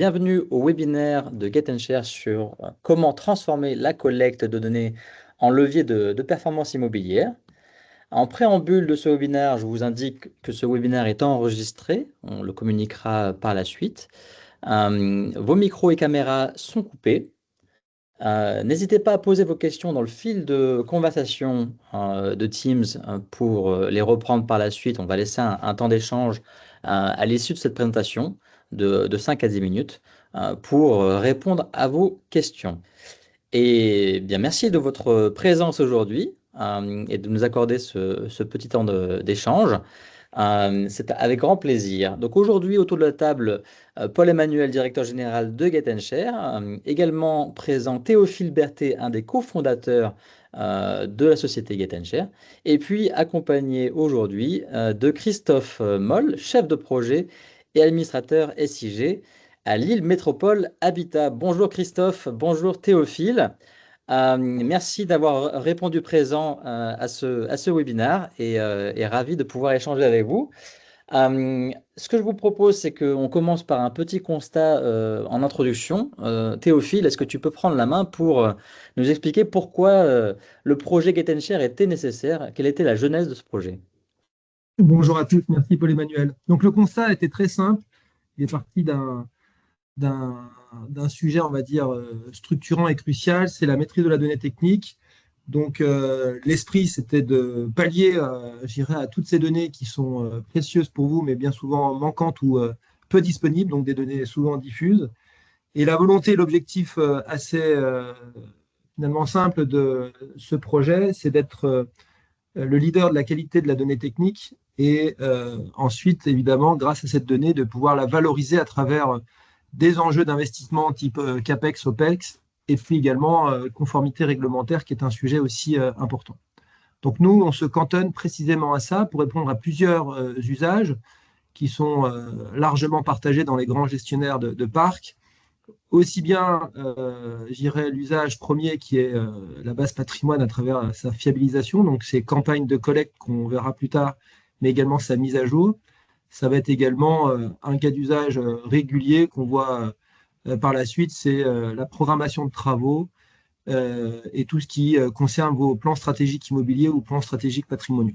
Bienvenue au webinaire de Get Share sur comment transformer la collecte de données en levier de performance immobilière. En préambule de ce webinaire, je vous indique que ce webinaire est enregistré, on le communiquera par la suite. Vos micros et caméras sont coupés. N'hésitez pas à poser vos questions dans le fil de conversation de Teams pour les reprendre par la suite. On va laisser un temps d'échange à l'issue de cette présentation de 5 à 10 minutes pour répondre à vos questions. Et bien, merci de votre présence aujourd'hui et de nous accorder ce petit temps d'échange. C'est avec grand plaisir. Donc aujourd'hui, autour de la table, Paul-Emmanuel, directeur général de Get Share, également présent Théophile Berthet, un des cofondateurs de la société Get Share, et puis accompagné aujourd'hui de Christophe Moll, chef de projet et administrateur SIG à Lille Métropole Habitat. Bonjour Christophe, bonjour Théophile. Merci d'avoir répondu présent à ce webinaire et ravi de pouvoir échanger avec vous. Ce que je vous propose, c'est qu'on commence par un petit constat en introduction. Théophile, est-ce que tu peux prendre la main pour nous expliquer pourquoi le projet Get Share était nécessaire? Quelle était la genèse de ce projet? Bonjour à tous, merci Paul-Emmanuel. Donc le constat était très simple, il est parti d'un d'un sujet, on va dire, structurant et crucial, c'est la maîtrise de la donnée technique. Donc l'esprit, c'était de pallier, je dirais, à toutes ces données qui sont précieuses pour vous, mais bien souvent manquantes ou peu disponibles, donc des données souvent diffuses. Et la volonté, l'objectif assez finalement simple de ce projet, c'est d'être le leader de la qualité de la donnée technique et ensuite, évidemment, grâce à cette donnée, de pouvoir la valoriser à travers des enjeux d'investissement type CAPEX, OPEX, et puis également conformité réglementaire, qui est un sujet aussi important. Donc nous, on se cantonne précisément à ça pour répondre à plusieurs usages qui sont largement partagés dans les grands gestionnaires de parcs, aussi bien, j'irais, l'usage premier qui est la base patrimoine à travers sa fiabilisation, donc ces campagnes de collecte qu'on verra plus tard, mais également sa mise à jour. Ça va être également un cas d'usage régulier qu'on voit par la suite, c'est la programmation de travaux et tout ce qui concerne vos plans stratégiques immobiliers ou plans stratégiques patrimoniaux.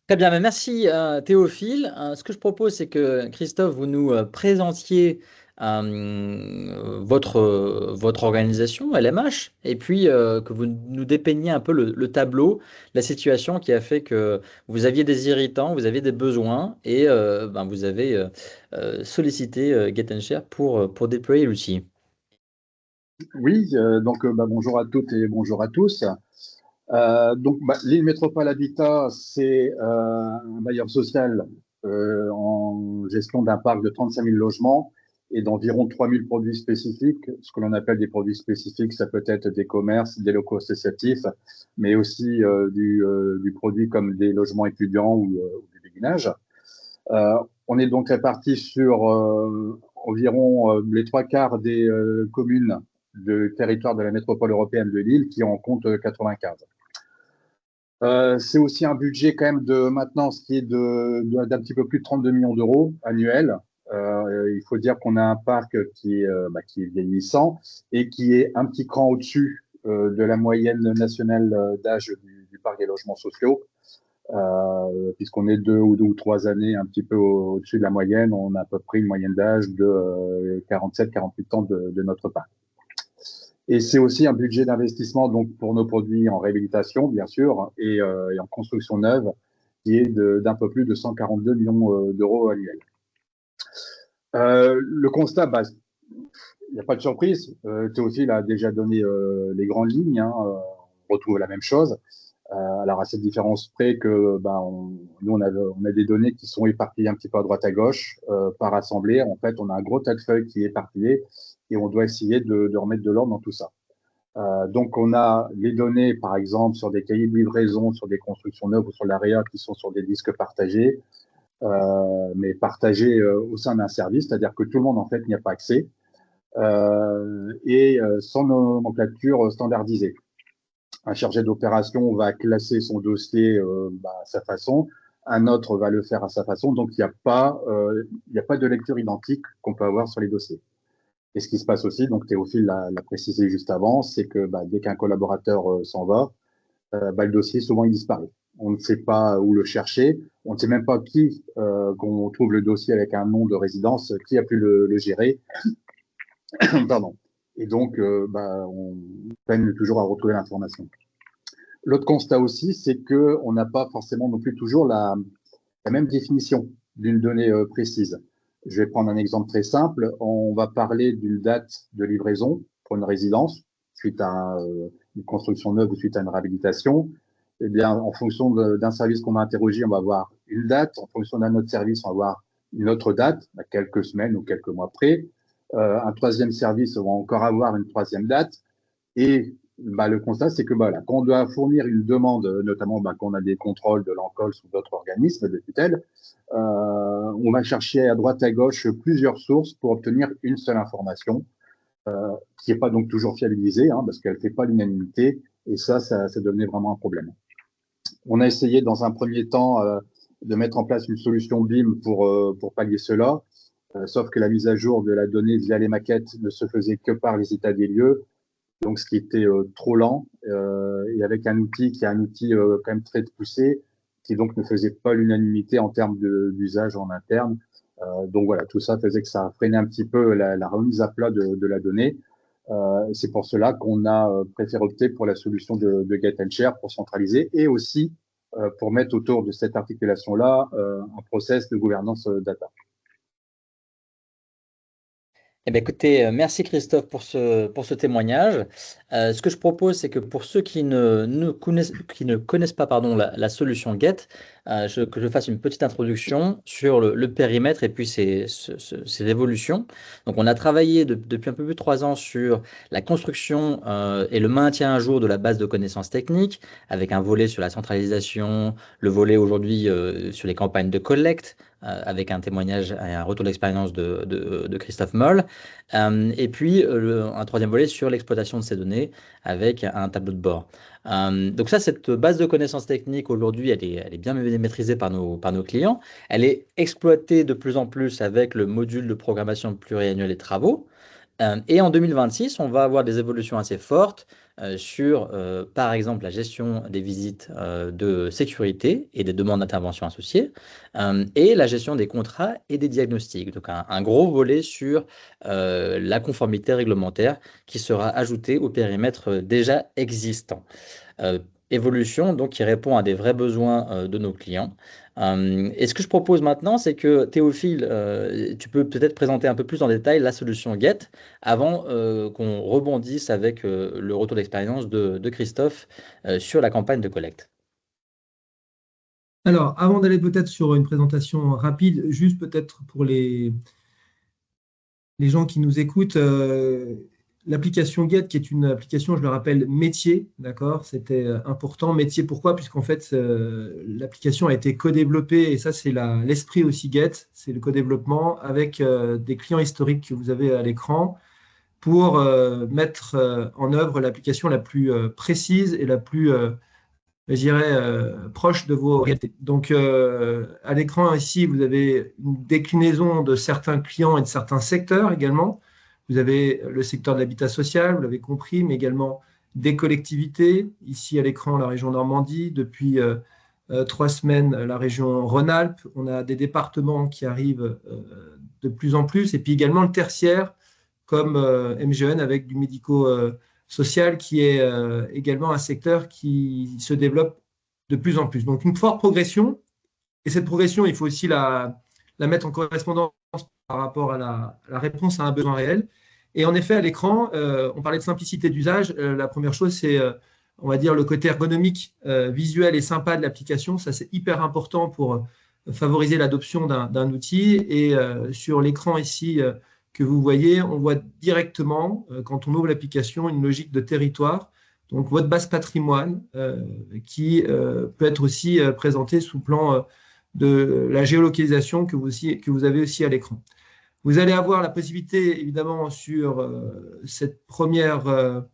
Très bien, mais merci Théophile. Ce que je propose, c'est que Christophe, vous nous présentiez votre organisation, LMH, et puis que vous nous dépeigniez un peu le tableau, la situation qui a fait que vous aviez des irritants, vous aviez des besoins, et vous avez sollicité Get Share pour déployer l'outil. Oui, bonjour à toutes et bonjour à tous. L'île Métropole Habitat, c'est un bailleur social en gestion d'un parc de 35 000 logements et d'environ 3 000 produits spécifiques. Ce que l'on appelle des produits spécifiques, ça peut être des commerces, des locaux associatifs, mais aussi du produit comme des logements étudiants ou des béguinages. On est donc répartis sur environ les 3/4 des communes de territoire de la métropole européenne de Lille qui en compte 95. C'est aussi un budget quand même de maintenance qui est d'un petit peu plus de 32 millions d'euros annuels. Il faut dire qu'on a un parc qui est vieillissant et qui est un petit cran au-dessus de la moyenne nationale d'âge du parc des logements sociaux. Puisqu'on est 2 ou 3 années un petit peu au-dessus de la moyenne, on a à peu près une moyenne d'âge de 47-48 ans de notre parc. Et c'est aussi un budget d'investissement donc pour nos produits en réhabilitation, bien sûr, et en construction neuve, qui est d'un peu plus de 142 millions d'euros annuels. Le constat, il n'y a pas de surprise. Théophile a déjà donné les grandes lignes. On retrouve la même chose. Alors à cette différence près que nous on a des données qui sont éparpillées un petit peu à droite à gauche, par assemblée. En fait, on a un gros tas de feuilles qui est éparpillé et on doit essayer de remettre de l'ordre dans tout ça. Donc on a les données, par exemple, sur des cahiers de livraison, sur des constructions neuves ou sur l'AREA qui sont sur des disques partagés, mais partagés au sein d'un service, c'est-à-dire que tout le monde en fait n'y a pas accès, et sans nomenclature standardisée. Un chargé d'opération va classer son dossier à sa façon, un autre va le faire à sa façon. Donc, il n'y a pas de lecture identique qu'on peut avoir sur les dossiers. Et ce qui se passe aussi, donc Théophile l'a précisé juste avant, c'est que dès qu'un collaborateur s'en va, le dossier, souvent, il disparaît. On ne sait pas où le chercher. On ne sait même pas qu'on trouve le dossier avec un nom de résidence, qui a pu le gérer. Pardon. Et donc, on peine toujours à retrouver l'information. L'autre constat aussi, c'est qu'on n'a pas forcément non plus toujours la même définition d'une donnée précise. Je vais prendre un exemple très simple. On va parler d'une date de livraison pour une résidence suite à une construction neuve ou suite à une réhabilitation. Eh bien, en fonction d'un service qu'on va interroger, on va avoir une date. En fonction d'un autre service, on va avoir une autre date, à quelques semaines ou quelques mois près. Un troisième service, on va encore avoir une troisième date. Et le constat, c'est que quand on doit fournir une demande, notamment quand on a des contrôles de l'ANCOLS ou d'autres organismes de tutelle, on va chercher à droite à gauche plusieurs sources pour obtenir une seule information, qui n'est pas donc toujours fiabilisée, parce qu'elle ne fait pas l'unanimité, et ça devenait vraiment un problème. On a essayé dans un premier temps de mettre en place une solution BIM pour pallier cela, sauf que la mise à jour de la donnée via les maquettes ne se faisait que par les états des lieux, donc ce qui était trop lent, et avec un outil qui est un outil quand même très poussé, qui donc ne faisait pas l'unanimité en termes d'usage en interne. Donc voilà, tout ça faisait que ça freinait un petit peu la remise à plat de la donnée. C'est pour cela qu'on a préféré opter pour la solution de Get & Share pour centraliser et aussi pour mettre autour de cette articulation-là un process de gouvernance data. Eh bien, écoutez, merci Christophe pour ce témoignage. Ce que je propose, c'est que pour ceux qui ne connaissent pas la solution Get, que je fasse une petite introduction sur le périmètre et puis ses évolutions. Donc, on a travaillé depuis un peu plus de 3 ans sur la construction et le maintien à jour de la base de connaissances techniques, avec un volet sur la centralisation, le volet aujourd'hui sur les campagnes de collecte, avec un témoignage et un retour d'expérience de Christophe Moll. Et puis, un troisième volet sur l'exploitation de ces données avec un tableau de bord. Donc ça, cette base de connaissances techniques, aujourd'hui, elle est bien maîtrisée par nos clients. Elle est exploitée de plus en plus avec le module de programmation pluriannuelle des travaux. Et en 2026, on va avoir des évolutions assez fortes sur, par exemple, la gestion des visites de sécurité et des demandes d'intervention associées, et la gestion des contrats et des diagnostics. Donc, un gros volet sur la conformité réglementaire qui sera ajouté au périmètre déjà existant. Évolution donc qui répond à des vrais besoins de nos clients. Et ce que je propose maintenant, c'est que Théophile, tu peux peut-être présenter un peu plus en détail la solution Get avant qu'on rebondisse avec le retour d'expérience de Christophe sur la campagne de collecte. Alors, avant d'aller peut-être sur une présentation rapide, juste peut-être pour les gens qui nous écoutent, l'application Get, qui est une application, je le rappelle, métier, d'accord? C'était important. Métier, pourquoi? Puisqu'en fait, l'application a été co-développée, et ça, c'est l'esprit aussi Get, c'est le co-développement avec des clients historiques que vous avez à l'écran pour mettre en œuvre l'application la plus précise et la plus, je dirais, proche de vos réalités. Donc, à l'écran, ici, vous avez une déclinaison de certains clients et de certains secteurs également. Vous avez le secteur de l'habitat social, vous l'avez compris, mais également des collectivités. Ici, à l'écran, la région Normandie. Depuis 3 semaines, la région Rhône-Alpes. On a des départements qui arrivent de plus en plus. Et puis également le tertiaire, comme MGN avec du médico-social, qui est également un secteur qui se développe de plus en plus. Donc, une forte progression. Et cette progression, il faut aussi la mettre en correspondance par rapport à la réponse à un besoin réel. Et en effet, à l'écran, on parlait de simplicité d'usage. La première chose, c'est, on va dire, le côté ergonomique, visuel et sympa de l'application. Ça, c'est hyper important pour favoriser l'adoption d'un outil. Et sur l'écran ici que vous voyez, on voit directement, quand on ouvre l'application, une logique de territoire. Donc, votre base patrimoine qui peut être aussi présentée sous plan de la géolocalisation que vous avez aussi à l'écran. Vous allez avoir la possibilité, évidemment, sur cette première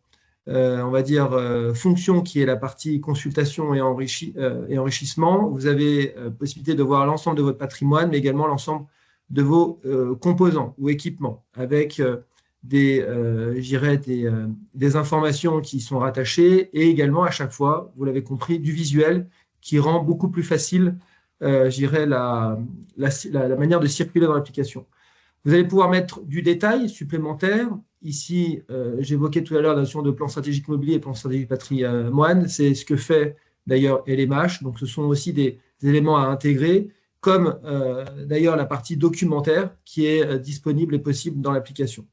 on va dire, fonction qui est la partie consultation et enrichissement. Vous avez possibilité de voir l'ensemble de votre patrimoine, mais également l'ensemble de vos composants ou équipements, avec des informations qui sont rattachées et également à chaque fois, vous l'avez compris, du visuel qui rend beaucoup plus facile, la manière de circuler dans l'application. Vous allez pouvoir mettre du détail supplémentaire. Ici, j'évoquais tout à l'heure la notion de plan stratégique immobilier et plan stratégique patrimoine. C'est ce que fait d'ailleurs LMH. Donc, ce sont aussi des éléments à intégrer, comme d'ailleurs la partie documentaire qui est disponible et possible dans l'application.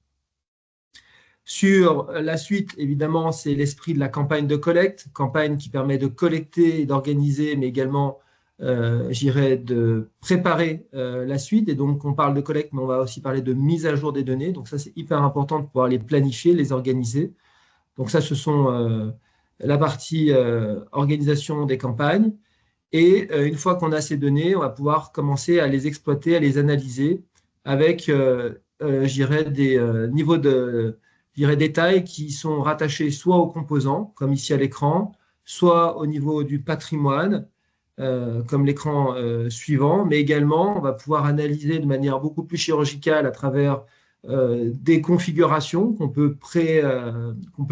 Sur la suite, évidemment, c'est l'esprit de la campagne de collecte, campagne qui permet de collecter et d'organiser, mais également, de préparer la suite. Et donc, on parle de collecte, mais on va aussi parler de mise à jour des données. Donc, ça, c'est hyper important de pouvoir les planifier, les organiser. Donc, ça, ce sont la partie organisation des campagnes. Et une fois qu'on a ces données, on va pouvoir commencer à les exploiter, à les analyser avec, des niveaux de détails qui sont rattachés soit aux composants, comme ici à l'écran, soit au niveau du patrimoine, comme l'écran suivant, mais également, on va pouvoir analyser de manière beaucoup plus chirurgicale à travers des configurations qu'on peut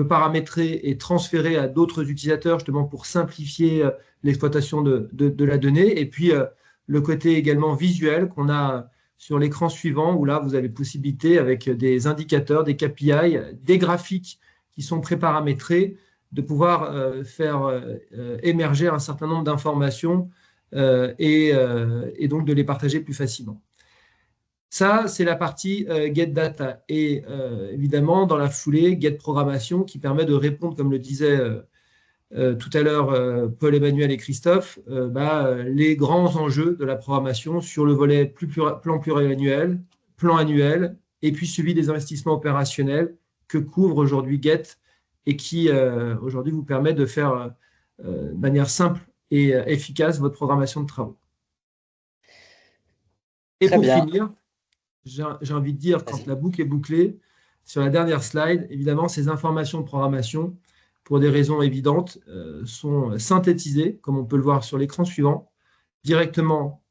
paramétrer et transférer à d'autres utilisateurs, justement pour simplifier l'exploitation de la donnée. Et puis, le côté également visuel qu'on a sur l'écran suivant, où là, vous avez possibilité avec des indicateurs, des KPI, des graphiques qui sont préparamétrés, de pouvoir faire émerger un certain nombre d'informations et donc de les partager plus facilement. Ça, c'est la partie Get Data. Et évidemment, dans la foulée, Get Programmation qui permet de répondre, comme le disaient tout à l'heure Paul-Emmanuel et Christophe, les grands enjeux de la programmation sur le volet plan pluriannuel, plan annuel, et puis suivi des investissements opérationnels que couvre aujourd'hui Get et qui aujourd'hui vous permet de faire de manière simple et efficace votre programmation de travaux. Et Très pour bien. finir, j'ai envie de dire, quand la boucle est bouclée, sur la dernière slide, évidemment, ces informations de programmation, pour des raisons évidentes, sont synthétisées, comme on peut le voir sur l'écran suivant, directement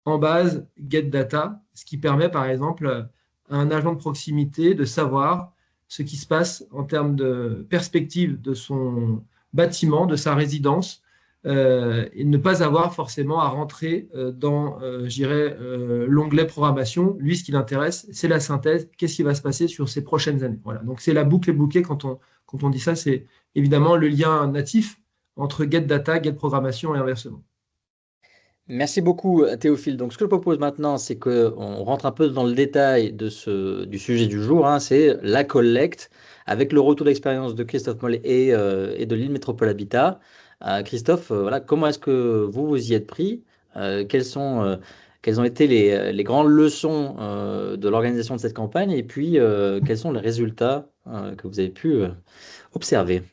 en base Get Data, ce qui permet, par exemple, à un agent de proximité de savoir ce qui se passe en termes de perspective de son bâtiment, de sa résidence, et ne pas avoir forcément à rentrer dans, l'onglet programmation. Lui, ce qui l'intéresse, c'est la synthèse. Qu'est-ce qui va se passer sur ces prochaines années? Voilà. Donc, c'est la boucle est bouclée quand on dit ça. C'est évidemment le lien natif entre Get Data, Get Programmation et inversement. Merci beaucoup, Théophile. Donc, ce que je propose maintenant, c'est qu'on rentre un peu dans le détail du sujet du jour, hein, c'est la collecte, avec le retour d'expérience de Christophe Mollet et de Lille Métropole Habitat. Christophe, voilà, comment est-ce que vous vous y êtes pris? Quelles ont été les grandes leçons de l'organisation de cette campagne? Et puis, quels sont les résultats que vous avez pu observer?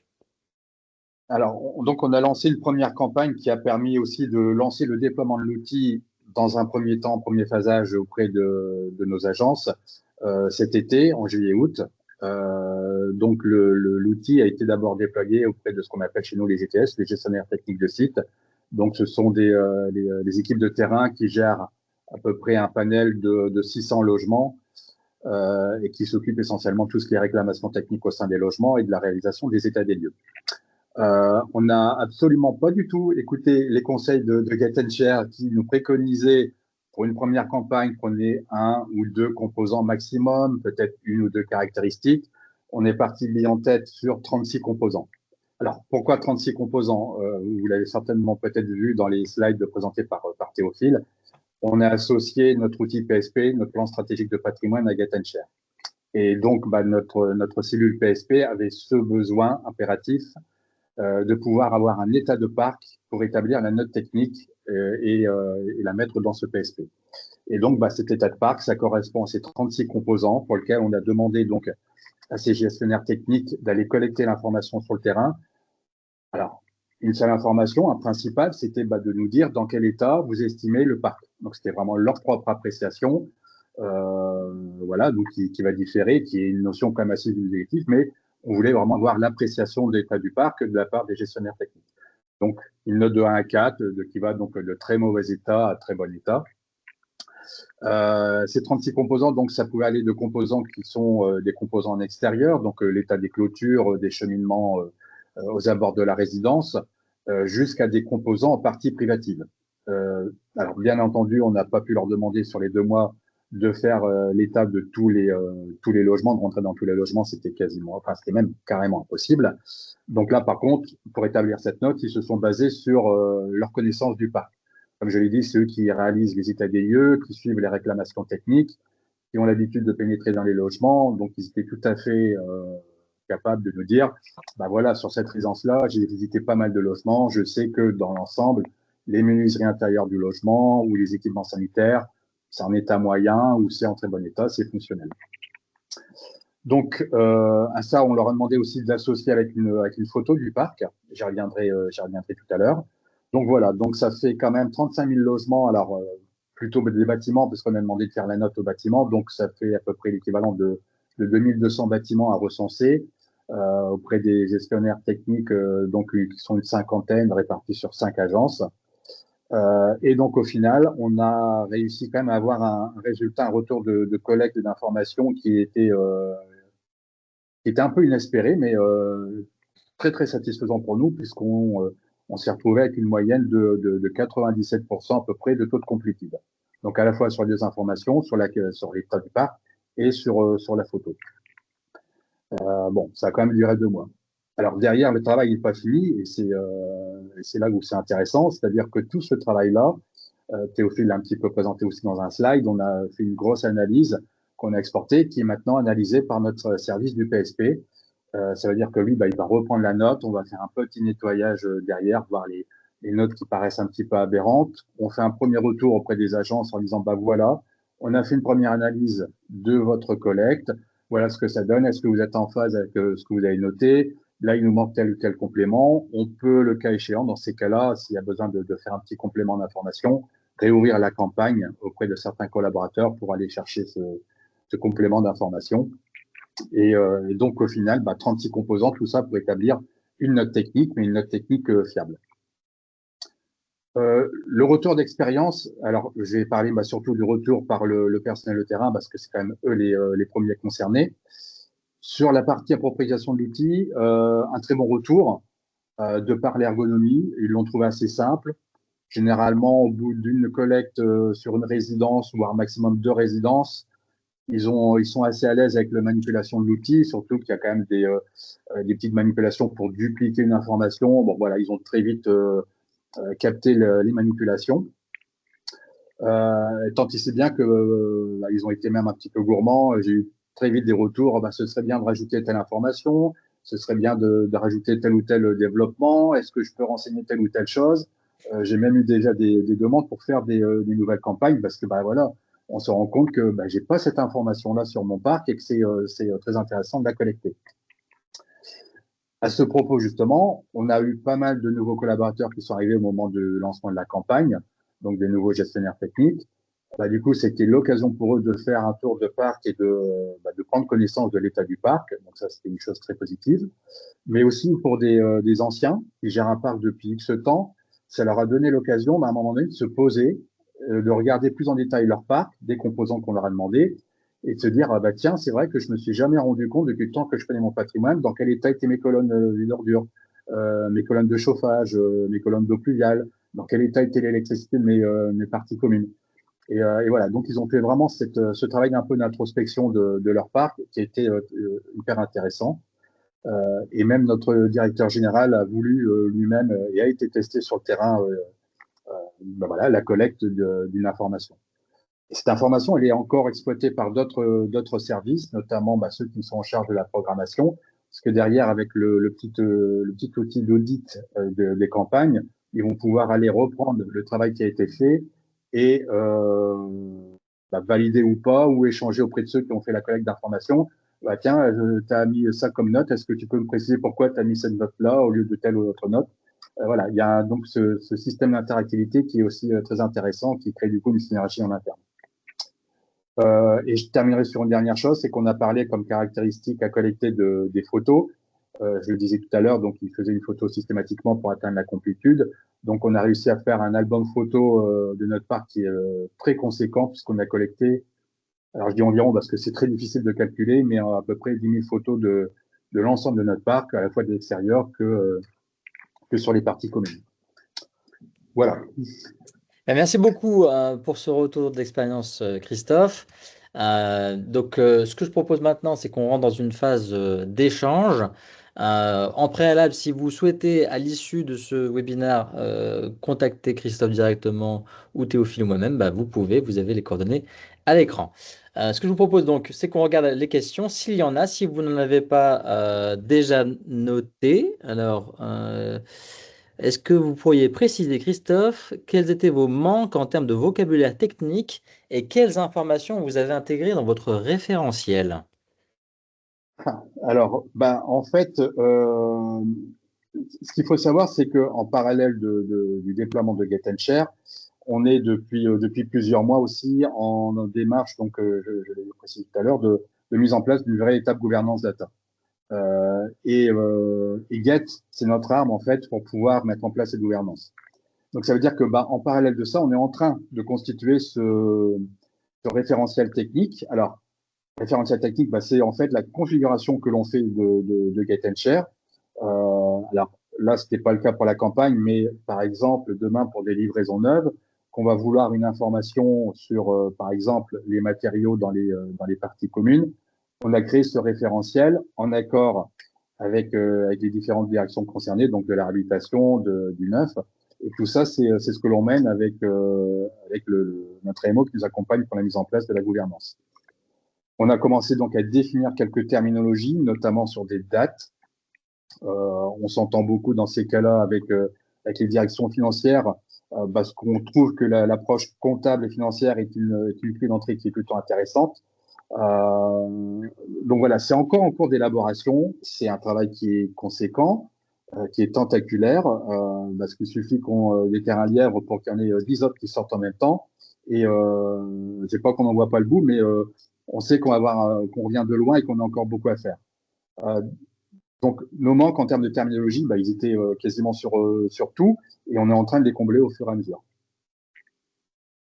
Alors, donc on a lancé une première campagne qui a permis aussi de lancer le déploiement de l'outil dans un premier temps, premier phasage auprès de nos agences cet été, en juillet-août. Donc l'outil a été d'abord déployé auprès de ce qu'on appelle chez nous les GTS, les gestionnaires techniques de site. Donc ce sont des équipes de terrain qui gèrent à peu près un panel de 600 logements et qui s'occupent essentiellement de tout ce qui est réclamation technique au sein des logements et de la réalisation des états des lieux. On n'a absolument pas du tout écouté les conseils de Get & Share qui nous préconisaient pour une première campagne, prenez un ou deux composants maximum, peut-être une ou deux caractéristiques. On est parti de en tête sur 36 composants. Alors, pourquoi 36 composants? Vous l'avez certainement peut-être vu dans les slides présentés par Théophile. On a associé notre outil PSP, notre plan stratégique de patrimoine, à Get & Share. Et donc, notre cellule PSP avait ce besoin impératif de pouvoir avoir un état de parc pour établir la note technique et la mettre dans ce PSP. Et donc, cet état de parc, ça correspond à ces 36 composants pour lesquels on a demandé donc à ces gestionnaires techniques d'aller collecter l'information sur le terrain. Alors, une seule information, un principal, c'était de nous dire dans quel état vous estimez le parc. Donc, c'était vraiment leur propre appréciation, voilà, donc qui va différer, qui est une notion quand même assez subjective, mais on voulait vraiment avoir l'appréciation de l'état du parc de la part des gestionnaires techniques. Donc, une note de 1 à 4, qui va donc de très mauvais état à très bon état. Ces 36 composants, donc ça pouvait aller de composants qui sont des composants en extérieur, donc l'état des clôtures, des cheminements aux abords de la résidence, jusqu'à des composants en partie privative. Alors bien entendu, on n'a pas pu leur demander sur les 2 mois de faire l'état de tous les logements, de rentrer dans tous les logements, c'était c'était même carrément impossible. Donc là, par contre, pour établir cette note, ils se sont basés sur leur connaissance du parc. Comme je l'ai dit, c'est eux qui réalisent les états des lieux, qui suivent les réclamations techniques, qui ont l'habitude de pénétrer dans les logements. Donc, ils étaient tout à fait capables de nous dire, bah voilà, sur cette résidence-là, j'ai visité pas mal de logements. Je sais que dans l'ensemble, les menuiseries intérieures du logement ou les équipements sanitaires, c'est en état moyen ou c'est en très bon état, c'est fonctionnel. Donc, à ça, on leur a demandé aussi de l'associer avec une photo du parc. J'y reviendrai tout à l'heure. Donc voilà, donc ça fait quand même 35 000 logements, alors plutôt des bâtiments, parce qu'on a demandé de faire la note aux bâtiments, donc ça fait à peu près l'équivalent de 2200 bâtiments à recenser auprès des gestionnaires techniques, donc qui sont une cinquantaine répartis sur 5 agences. Et donc au final, on a réussi quand même à avoir un résultat, un retour de collecte d'informations qui était un peu inespéré, mais très très satisfaisant pour nous, puisqu'on on s'est retrouvé avec une moyenne de 97% à peu près de taux de complétude. Donc à la fois sur les informations, sur l'état du parc et sur la photo. Bon, ça a quand même duré 2 mois. Alors derrière, le travail n'est pas fini, et c'est là où c'est intéressant, c'est-à-dire que tout ce travail-là, Théophile l'a un petit peu présenté aussi dans un slide, on a fait une grosse analyse qu'on a exportée, qui est maintenant analysée par notre service du PSP. Ça veut dire que lui, il va reprendre la note, on va faire un petit nettoyage derrière, voir les notes qui paraissent un petit peu aberrantes. On fait un premier retour auprès des agences en disant, voilà, on a fait une première analyse de votre collecte, voilà ce que ça donne, est-ce que vous êtes en phase avec ce que vous avez noté? Là, il nous manque tel ou tel complément. On peut, le cas échéant, dans ces cas-là, s'il y a besoin de faire un petit complément d'information, réouvrir la campagne auprès de certains collaborateurs pour aller chercher ce complément d'information. Et donc, au final, 36 composants, tout ça pour établir une note technique, mais une note technique fiable. Le retour d'expérience, alors je vais parler surtout du retour par le personnel de terrain, parce que c'est quand même eux les premiers concernés. Sur la partie appropriation de l'outil, un très bon retour de par l'ergonomie. Ils l'ont trouvé assez simple. Généralement, au bout d'une collecte sur une résidence, voire maximum 2 résidences, ils sont assez à l'aise avec la manipulation de l'outil, surtout qu'il y a quand même des petites manipulations pour dupliquer une information. Bon, voilà, ils ont très vite capté les manipulations. Tant il sait bien que ils ont été même un petit peu gourmands. J'ai eu très vite des retours. Ce serait bien de rajouter telle information, ce serait bien de rajouter tel ou tel développement. Est-ce que je peux renseigner telle ou telle chose? J'ai même eu déjà des demandes pour faire des nouvelles campagnes, parce que voilà, on se rend compte que j'ai pas cette information-là sur mon parc et que c'est très intéressant de la collecter. À ce propos, justement, on a eu pas mal de nouveaux collaborateurs qui sont arrivés au moment du lancement de la campagne, donc des nouveaux gestionnaires techniques. Du coup, c'était l'occasion pour eux de faire un tour de parc et de prendre connaissance de l'état du parc. Donc ça, c'était une chose très positive. Mais aussi pour des anciens qui gèrent un parc depuis X temps, ça leur a donné l'occasion, à un moment donné, de se poser, de regarder plus en détail leur parc, des composants qu'on leur a demandé, et de se dire, tiens, c'est vrai que je me suis jamais rendu compte depuis le temps que je connais mon patrimoine, dans quel état étaient mes colonnes d'ordures, mes colonnes de chauffage, mes colonnes d'eau pluviale, dans quel état était l'électricité de mes parties communes. Et voilà, donc ils ont fait vraiment ce travail d'un peu d'introspection de leur parc, qui a été hyper intéressant. Et même notre directeur général a voulu lui-même et a été testé sur le terrain la collecte d'une information. Et cette information, elle est encore exploitée par d'autres services, notamment ceux qui sont en charge de la programmation, parce que derrière, avec le petit outil d'audit des campagnes, ils vont pouvoir aller reprendre le travail qui a été fait et valider ou pas, ou échanger auprès de ceux qui ont fait la collecte d'informations. Tiens, tu as mis ça comme note, est-ce que tu peux me préciser pourquoi tu as mis cette note-là au lieu de telle ou autre note? Voilà, il y a donc ce système d'interactivité qui est aussi très intéressant, qui crée du coup une synergie en interne. Et je terminerai sur une dernière chose, c'est qu'on a parlé comme caractéristique à collecter des photos. Je le disais tout à l'heure, donc il faisait une photo systématiquement pour atteindre la complétude. Donc on a réussi à faire un album photo de notre part qui est très conséquent puisqu'on a collecté, alors je dis environ parce que c'est très difficile de calculer, mais à peu près 10 000 photos de l'ensemble de notre parc, à la fois de l'extérieur que sur les parties communes. Voilà. Merci beaucoup pour ce retour d'expérience, Christophe. Ce que je propose maintenant, c'est qu'on rentre dans une phase d'échange. En préalable, si vous souhaitez, à l'issue de ce webinaire, contacter Christophe directement ou Théophile ou moi-même, bah, vous pouvez, vous avez les coordonnées à l'écran. Ce que je vous propose donc, c'est qu'on regarde les questions, s'il y en a, si vous n'en avez pas déjà noté. Alors, est-ce que vous pourriez préciser, Christophe, quels étaient vos manques en termes de vocabulaire technique et quelles informations vous avez intégrées dans votre référentiel? Alors, en fait, ce qu'il faut savoir, c'est qu'en parallèle du déploiement de Get and Share, on est depuis plusieurs mois aussi en démarche, donc je l'ai précisé tout à l'heure, de mise en place d'une véritable gouvernance data. Et Get, c'est notre arme en fait pour pouvoir mettre en place cette gouvernance. Donc ça veut dire que en parallèle de ça, on est en train de constituer ce référentiel technique. Alors, référentiel technique, c'est en fait la configuration que l'on fait de Get and Share. Alors là, ce n'était pas le cas pour la campagne, mais par exemple, demain, pour des livraisons neuves, qu'on va vouloir une information sur, par exemple, les matériaux dans les parties communes, on a créé ce référentiel en accord avec les différentes directions concernées, donc de la réhabilitation, du neuf. Et tout ça, c'est ce que l'on mène avec notre AMO qui nous accompagne pour la mise en place de la gouvernance. On a commencé donc à définir quelques terminologies, notamment sur des dates. On s'entend beaucoup dans ces cas-là avec les directions financières, parce qu'on trouve que l'approche comptable et financière est une clé d'entrée qui est plutôt intéressante. Donc voilà, c'est encore en cours d'élaboration. C'est un travail qui est conséquent, qui est tentaculaire, parce qu'il suffit qu'on déterre un lièvre pour qu'il y en ait 10 autres qui sortent en même temps. Et c'est pas qu'on n'en voit pas le bout, mais on sait qu'on revient de loin et qu'on a encore beaucoup à faire. Donc nos manques en termes de terminologie, ils étaient quasiment sur tout, et on est en train de les combler au fur et à mesure.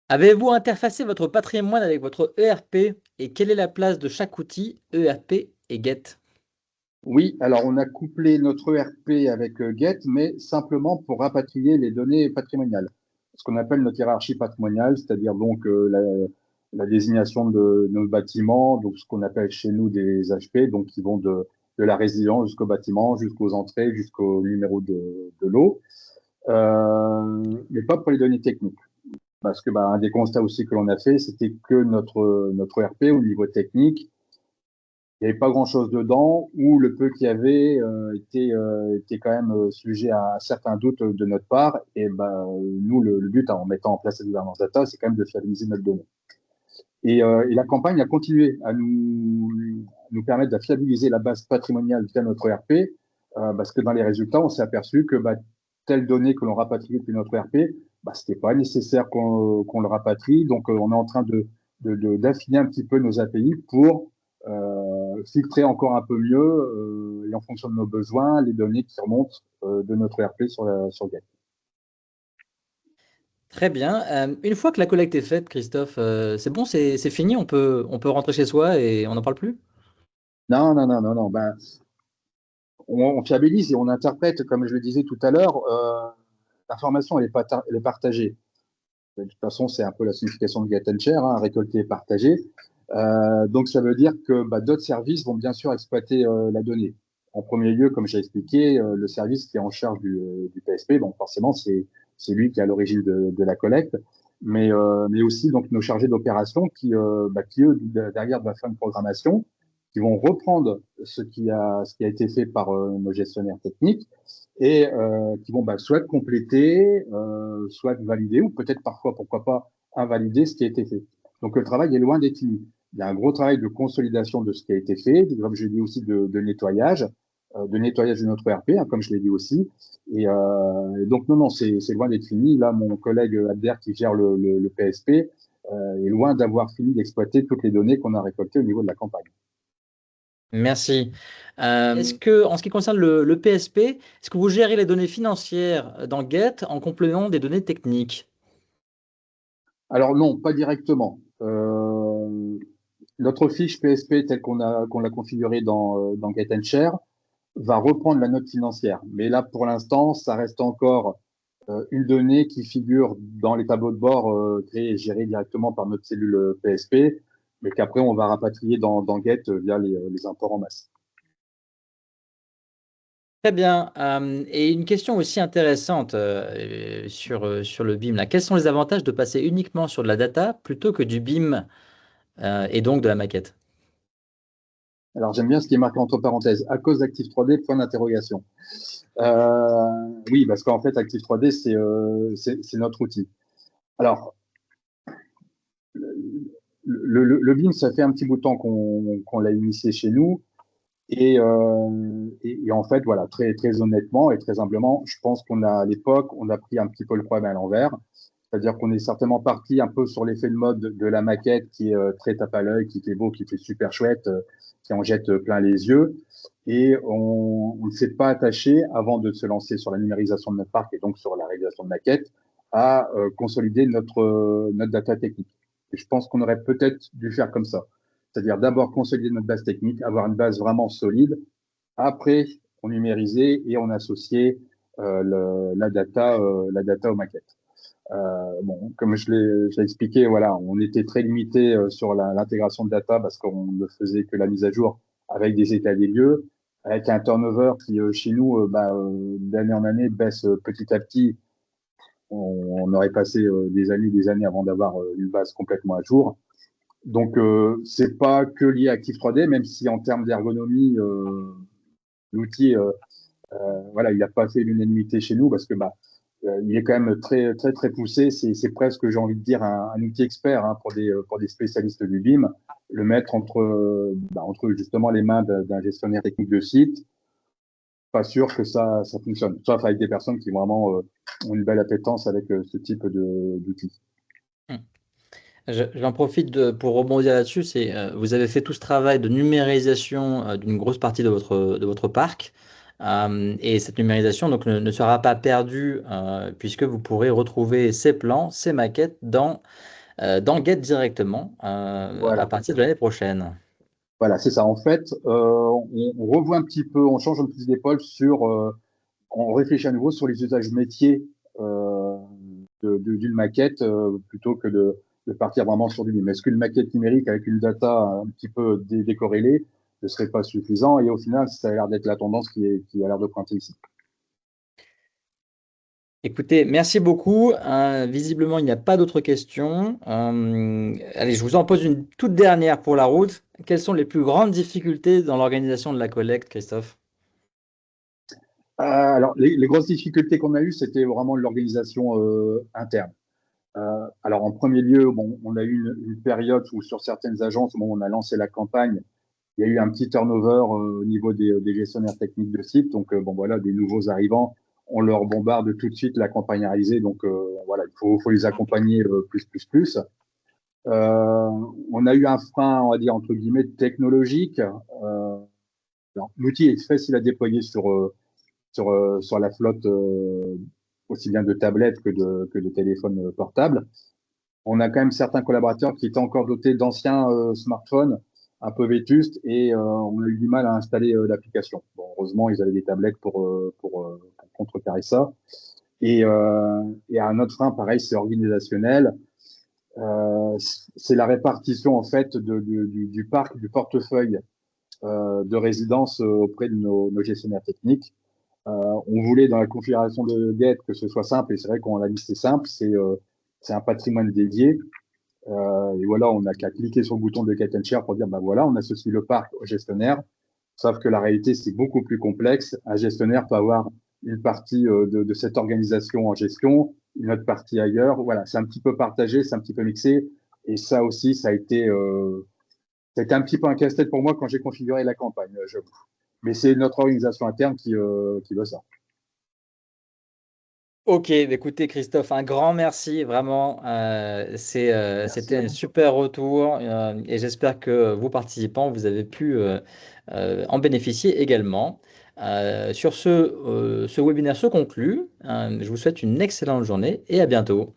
Avez-vous interfacé votre patrimoine avec votre ERP et quelle est la place de chaque outil, ERP et Get? Oui, alors on a couplé notre ERP avec Get, mais simplement pour rapatrier les données patrimoniales. Ce qu'on appelle notre hiérarchie patrimoniale, c'est-à-dire donc la désignation de nos bâtiments, donc ce qu'on appelle chez nous des HP, donc qui vont de la résidence jusqu'au bâtiment, jusqu'aux entrées, jusqu'au numéro de lot, mais pas pour les données techniques. Parce que un des constats aussi que l'on a fait, c'était que notre ERP au niveau technique, il n'y avait pas grand-chose dedans, ou le peu qu'il y avait était quand même sujet à certains doutes de notre part. Et nous, le but en mettant en place cette gouvernance data, c'est quand même de fiabiliser notre donnée. Et la campagne a continué à nous permettre de fiabiliser la base patrimoniale via notre ERP, parce que dans les résultats, on s'est aperçu que telle donnée que l'on rapatriait depuis notre ERP, c'était pas nécessaire qu'on le rapatrie. Donc, on est en train d'affiner un petit peu nos API pour filtrer encore un peu mieux et en fonction de nos besoins les données qui remontent de notre ERP sur Get. Très bien. Une fois que la collecte est faite, Christophe, c'est bon, c'est fini, on peut rentrer chez soi et on n'en parle plus? Non. On fiabilise et on interprète, comme je le disais tout à l'heure, l'information elle est partagée. De toute façon, c'est un peu la signification de Get and Share, récolter et partager. Donc, ça veut dire que d'autres services vont bien sûr exploiter la donnée. En premier lieu, comme j'ai expliqué, le service qui est en charge du PSP, donc forcément, c'est lui qui est à l'origine de la collecte, mais aussi donc nos chargés d'opération qui eux, derrière, doivent faire une programmation, qui vont reprendre ce qui a été fait par nos gestionnaires techniques et qui vont soit compléter, soit valider, ou peut-être parfois, pourquoi pas, invalider ce qui a été fait. Donc le travail est loin d'être fini. Il y a un gros travail de consolidation de ce qui a été fait, comme je l'ai dit aussi de nettoyage de notre ERP, comme je l'ai dit aussi. Et donc non, c'est loin d'être fini. Là, mon collègue Abder qui gère le PSP est loin d'avoir fini d'exploiter toutes les données qu'on a récoltées au niveau de la campagne. Merci. Est-ce que, en ce qui concerne le PSP, est-ce que vous gérez les données financières dans Get en complément des données techniques? Alors non, pas directement. Notre fiche PSP telle qu'on l'a configurée dans Get and Share va reprendre la note financière. Mais là, pour l'instant, ça reste encore une donnée qui figure dans les tableaux de bord créés et gérés directement par notre cellule PSP, mais qu'après, on va rapatrier dans Get via les imports en masse. Très bien. Et une question aussi intéressante sur le BIM, là. Quels sont les avantages de passer uniquement sur de la data plutôt que du BIM et donc de la maquette? Alors, j'aime bien ce qui est marqué entre parenthèses, à cause d'Active 3D, point d'interrogation. Oui, parce qu'en fait, Active 3D, c'est notre outil. Alors, le BIM, ça fait un petit bout de temps qu'on l'a initié chez nous. Et en fait, voilà, très, très honnêtement et très humblement, je pense à l'époque, on a pris un petit peu le problème à l'envers. C'est-à-dire qu'on est certainement parti un peu sur l'effet de mode de la maquette qui est très tape à l'œil, qui fait beau, qui fait super chouette, qui en jette plein les yeux. Et on ne s'est pas attaché, avant de se lancer sur la numérisation de notre parc et donc sur la réalisation de maquettes, à consolider notre data technique. Et je pense qu'on aurait peut-être dû faire comme ça. C'est-à-dire d'abord consolider notre base technique, avoir une base vraiment solide. Après, on numérisait et on associait la data aux maquettes. Bon, comme je l'ai expliqué, voilà, on était très limité sur l'intégration de data parce qu'on ne faisait que la mise à jour avec des états des lieux, avec un turnover qui chez nous, d'année en année, baisse petit à petit. On aurait passé des années avant d'avoir une base complètement à jour. Donc, c'est pas que lié à Active 3D, même si en termes d'ergonomie, l'outil, voilà, il n'a pas fait l'unanimité chez nous parce que il est quand même très très très poussé. C'est presque, j'ai envie de dire, un outil expert hein, pour des spécialistes du BIM. Le mettre entre justement les mains d'un gestionnaire technique de site, pas sûr que ça fonctionne. Sauf avec des personnes qui vraiment ont une belle appétence avec ce type d'outils. J'en profite pour rebondir là-dessus. Vous avez fait tout ce travail de numérisation d'une grosse partie de votre parc. Et cette numérisation donc, ne sera pas perdue puisque vous pourrez retrouver ces plans, ces maquettes dans Get directement à Voilà. partir de l'année prochaine. Voilà, c'est ça. En fait, on revoit un petit peu, on change un petit d'épaule on réfléchit à nouveau sur les usages métiers euh, d'une maquette plutôt que de partir vraiment sur du BIM. Est-ce qu'une maquette numérique avec une data un petit peu décorrélée ne serait pas suffisant? Et au final, ça a l'air d'être la tendance qui a l'air de pointer ici. Écoutez, merci beaucoup. Visiblement, il n'y a pas d'autres questions. Allez, je vous en pose une toute dernière pour la route. Quelles sont les plus grandes difficultés dans l'organisation de la collecte, Christophe? Alors, les grosses difficultés qu'on a eues, c'était vraiment l'organisation interne. Alors, en premier lieu, bon, on a eu une période où sur certaines agences, bon, on a lancé la campagne. Il y a eu un petit turnover au niveau des gestionnaires techniques de site. Donc, bon, voilà, des nouveaux arrivants, on leur bombarde tout de suite la campagne à réaliser. Donc, voilà, faut les accompagner plus. Euh, on a eu un frein, on va dire, entre guillemets, technologique. L'outil est facile à déployer sur la flotte aussi bien de tablettes que de téléphones portables. On a quand même certains collaborateurs qui étaient encore dotés d'anciens smartphones un peu vétustes et on a eu du mal à installer l'application. Bon, heureusement, ils avaient des tablettes pour contrecarrer ça. Et un autre frein, pareil, c'est organisationnel. C'est la répartition en fait du parc, du portefeuille de résidence auprès de nos gestionnaires techniques. On voulait dans la configuration de Get que ce soit simple et c'est vrai qu'on l'a dit c'est simple, c'est un patrimoine dédié. Et voilà, on n'a qu'à cliquer sur le bouton de Get and Share pour dire, bah voilà, on associe le parc au gestionnaire. Sauf que la réalité, c'est beaucoup plus complexe. Un gestionnaire peut avoir une partie de cette organisation en gestion, une autre partie ailleurs. Voilà, c'est un petit peu partagé, c'est un petit peu mixé. Et ça aussi, ça a été un petit peu un casse-tête pour moi quand j'ai configuré la campagne, j'avoue. Mais c'est notre organisation interne qui veut ça. Ok, bah écoutez Christophe, un grand merci, vraiment, Merci c'était à un vous. super retour et j'espère que vous participants, vous avez pu en bénéficier également. Sur ce, ce webinaire se conclut. Je vous souhaite une excellente journée et à bientôt.